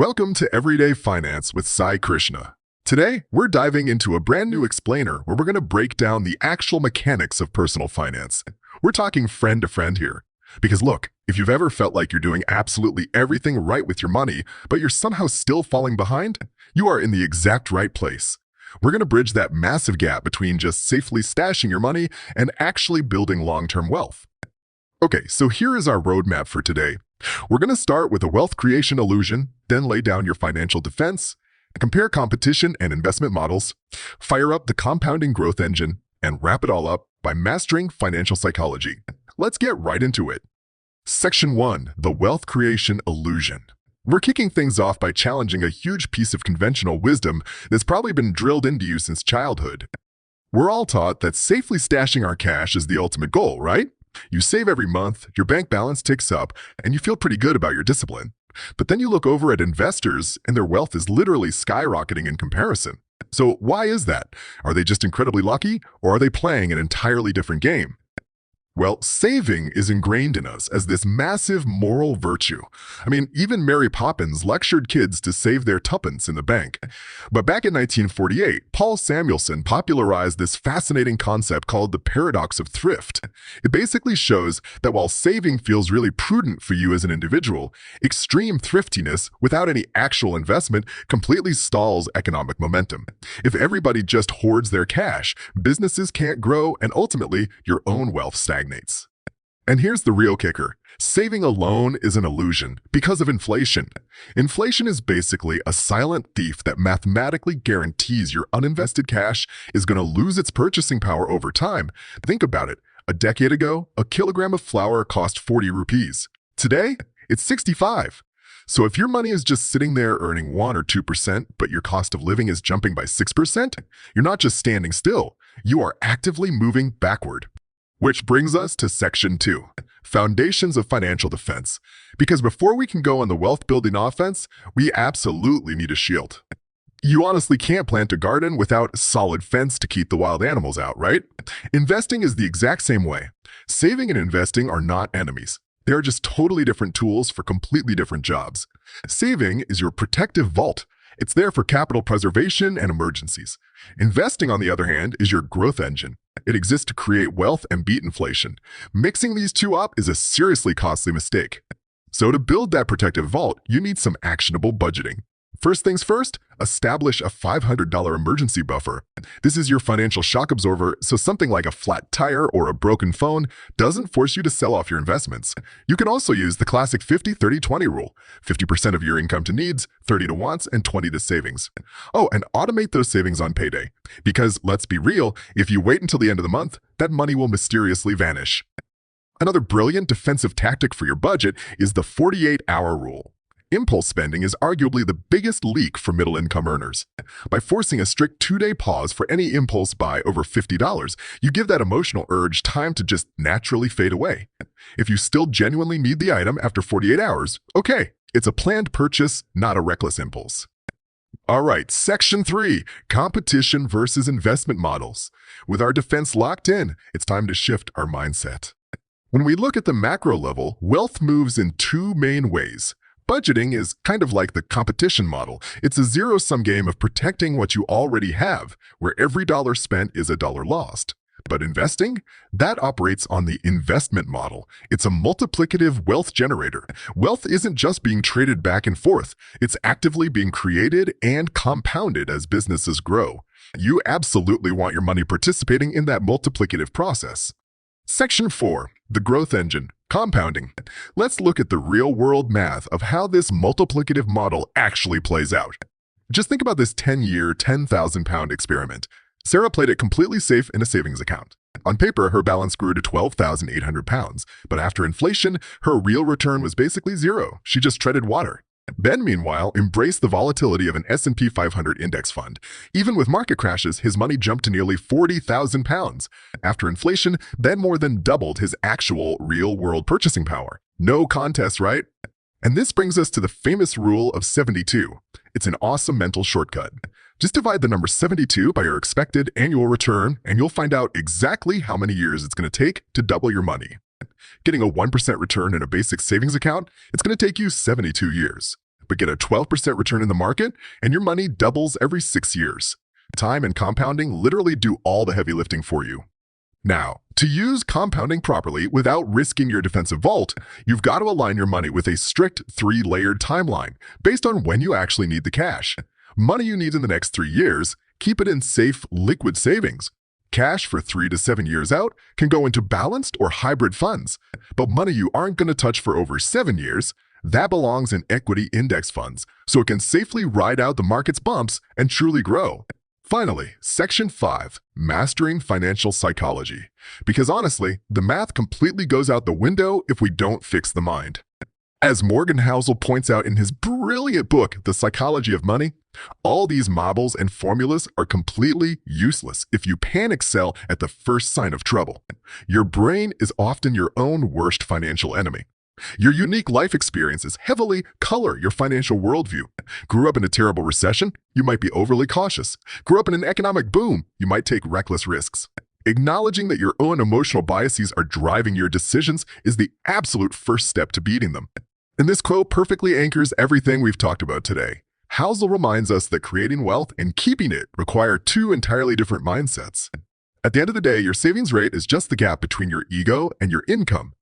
Welcome to Everyday Finance with Sai Krishna. Today, we're diving into a brand new explainer where we're going to break down the actual mechanics of personal finance. We're talking friend to friend here. Because look, if you've ever felt like you're doing absolutely everything right with your money, but you're somehow still falling behind, you are in the exact right place. We're going to bridge that massive gap between just safely stashing your money and actually building long-term wealth. Okay, so here is our roadmap for today. We're going to start with a wealth creation illusion, then lay down your financial defense, compare competition and investment models, fire up the compounding growth engine, and wrap it all up by mastering financial psychology. Let's get right into it. Section 1, the wealth creation illusion. We're kicking things off by challenging a huge piece of conventional wisdom that's probably been drilled into you since childhood. We're all taught that safely stashing our cash is the ultimate goal, right? You save every month, your bank balance ticks up, and you feel pretty good about your discipline. But then you look over at investors, and their wealth is literally skyrocketing in comparison. So why is that? Are they just incredibly lucky, or are they playing an entirely different game? Well, saving is ingrained in us as this massive moral virtue. I mean, even Mary Poppins lectured kids to save their tuppence in the bank. But back in 1948, Paul Samuelson popularized this fascinating concept called the paradox of thrift. It basically shows that while saving feels really prudent for you as an individual, extreme thriftiness without any actual investment completely stalls economic momentum. If everybody just hoards their cash, businesses can't grow, and ultimately, your own wealth stagnates. And here's the real kicker. Saving alone is an illusion because of inflation. Inflation is basically a silent thief that mathematically guarantees your uninvested cash is going to lose its purchasing power over time. Think about it. A decade ago, a kilogram of flour cost 40 rupees. Today, it's 65. So if your money is just sitting there earning 1 or 2%, but your cost of living is jumping by 6%, you're not just standing still, you are actively moving backward. Which brings us to Section 2, Foundations of Financial Defense. Because before we can go on the wealth-building offense, we absolutely need a shield. You honestly can't plant a garden without a solid fence to keep the wild animals out, right? Investing is the exact same way. Saving and investing are not enemies. They are just totally different tools for completely different jobs. Saving is your protective vault. It's there for capital preservation and emergencies. Investing, on the other hand, is your growth engine. It exists to create wealth and beat inflation. Mixing these two up is a seriously costly mistake. So to build that protective vault, you need some actionable budgeting. First things first, establish a $500 emergency buffer. This is your financial shock absorber, so something like a flat tire or a broken phone doesn't force you to sell off your investments. You can also use the classic 50-30-20 rule. 50% of your income to needs, 30 to wants, and 20 to savings. Oh, and automate those savings on payday. Because let's be real, if you wait until the end of the month, that money will mysteriously vanish. Another brilliant defensive tactic for your budget is the 48-hour rule. Impulse spending is arguably the biggest leak for middle-income earners. By forcing a strict 2-day pause for any impulse buy over $50, you give that emotional urge time to just naturally fade away. If you still genuinely need the item after 48 hours, okay, it's a planned purchase, not a reckless impulse. All right, Section 3, Competition versus Investment Models. With our defense locked in, it's time to shift our mindset. When we look at the macro level, wealth moves in two main ways. Budgeting is kind of like the competition model. It's a zero-sum game of protecting what you already have, where every dollar spent is a dollar lost. But investing? That operates on the investment model. It's a multiplicative wealth generator. Wealth isn't just being traded back and forth. It's actively being created and compounded as businesses grow. You absolutely want your money participating in that multiplicative process. Section 4, the growth engine. Compounding. Let's look at the real-world math of how this multiplicative model actually plays out. Just think about this 10-year, 10,000-pound experiment. Sarah played it completely safe in a savings account. On paper, her balance grew to 12,800 pounds, but after inflation, her real return was basically zero. She just treaded water. Ben, meanwhile, embraced the volatility of an S&P 500 index fund. Even with market crashes, his money jumped to nearly 40,000 pounds. After inflation, Ben more than doubled his actual real-world purchasing power. No contest, right? And this brings us to the famous rule of 72. It's an awesome mental shortcut. Just divide the number 72 by your expected annual return, and you'll find out exactly how many years it's going to take to double your money. Getting a 1% return in a basic savings account, it's going to take you 72 years. but get a 12% return in the market, and your money doubles every 6 years. Time and compounding literally do all the heavy lifting for you. Now, to use compounding properly without risking your defensive vault, you've got to align your money with a strict 3-layered timeline based on when you actually need the cash. Money you need in the next 3 years, keep it in safe, liquid savings. Cash for 3 to 7 years out can go into balanced or hybrid funds, but money you aren't going to touch for over 7 years, that belongs in equity index funds, so it can safely ride out the market's bumps and truly grow. Finally, Section 5, Mastering Financial Psychology. Because honestly, the math completely goes out the window if we don't fix the mind. As Morgan Housel points out in his brilliant book, The Psychology of Money, all these marbles and formulas are completely useless if you panic sell at the first sign of trouble. Your brain is often your own worst financial enemy. Your unique life experiences heavily color your financial worldview. Grew up in a terrible recession? You might be overly cautious. Grew up in an economic boom? You might take reckless risks. Acknowledging that your own emotional biases are driving your decisions is the absolute first step to beating them. And this quote perfectly anchors everything we've talked about today. Housel reminds us that creating wealth and keeping it require 2 entirely different mindsets. At the end of the day, your savings rate is just the gap between your ego and your income.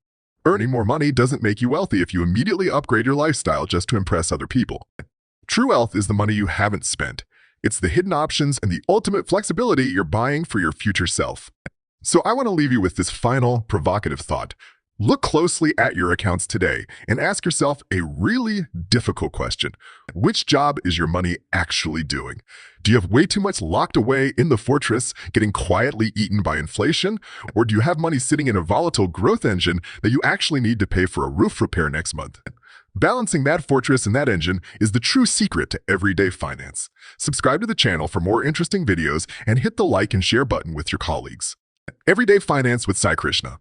Earning more money doesn't make you wealthy if you immediately upgrade your lifestyle just to impress other people. True wealth is the money you haven't spent. It's the hidden options and the ultimate flexibility you're buying for your future self. So I want to leave you with this final provocative thought. Look closely at your accounts today and ask yourself a really difficult question. Which job is your money actually doing? Do you have way too much locked away in the fortress, getting quietly eaten by inflation? Or do you have money sitting in a volatile growth engine that you actually need to pay for a roof repair next month? Balancing that fortress and that engine is the true secret to everyday finance. Subscribe to the channel for more interesting videos and hit the like and share button with your colleagues. Everyday Finance with Sai Krishna.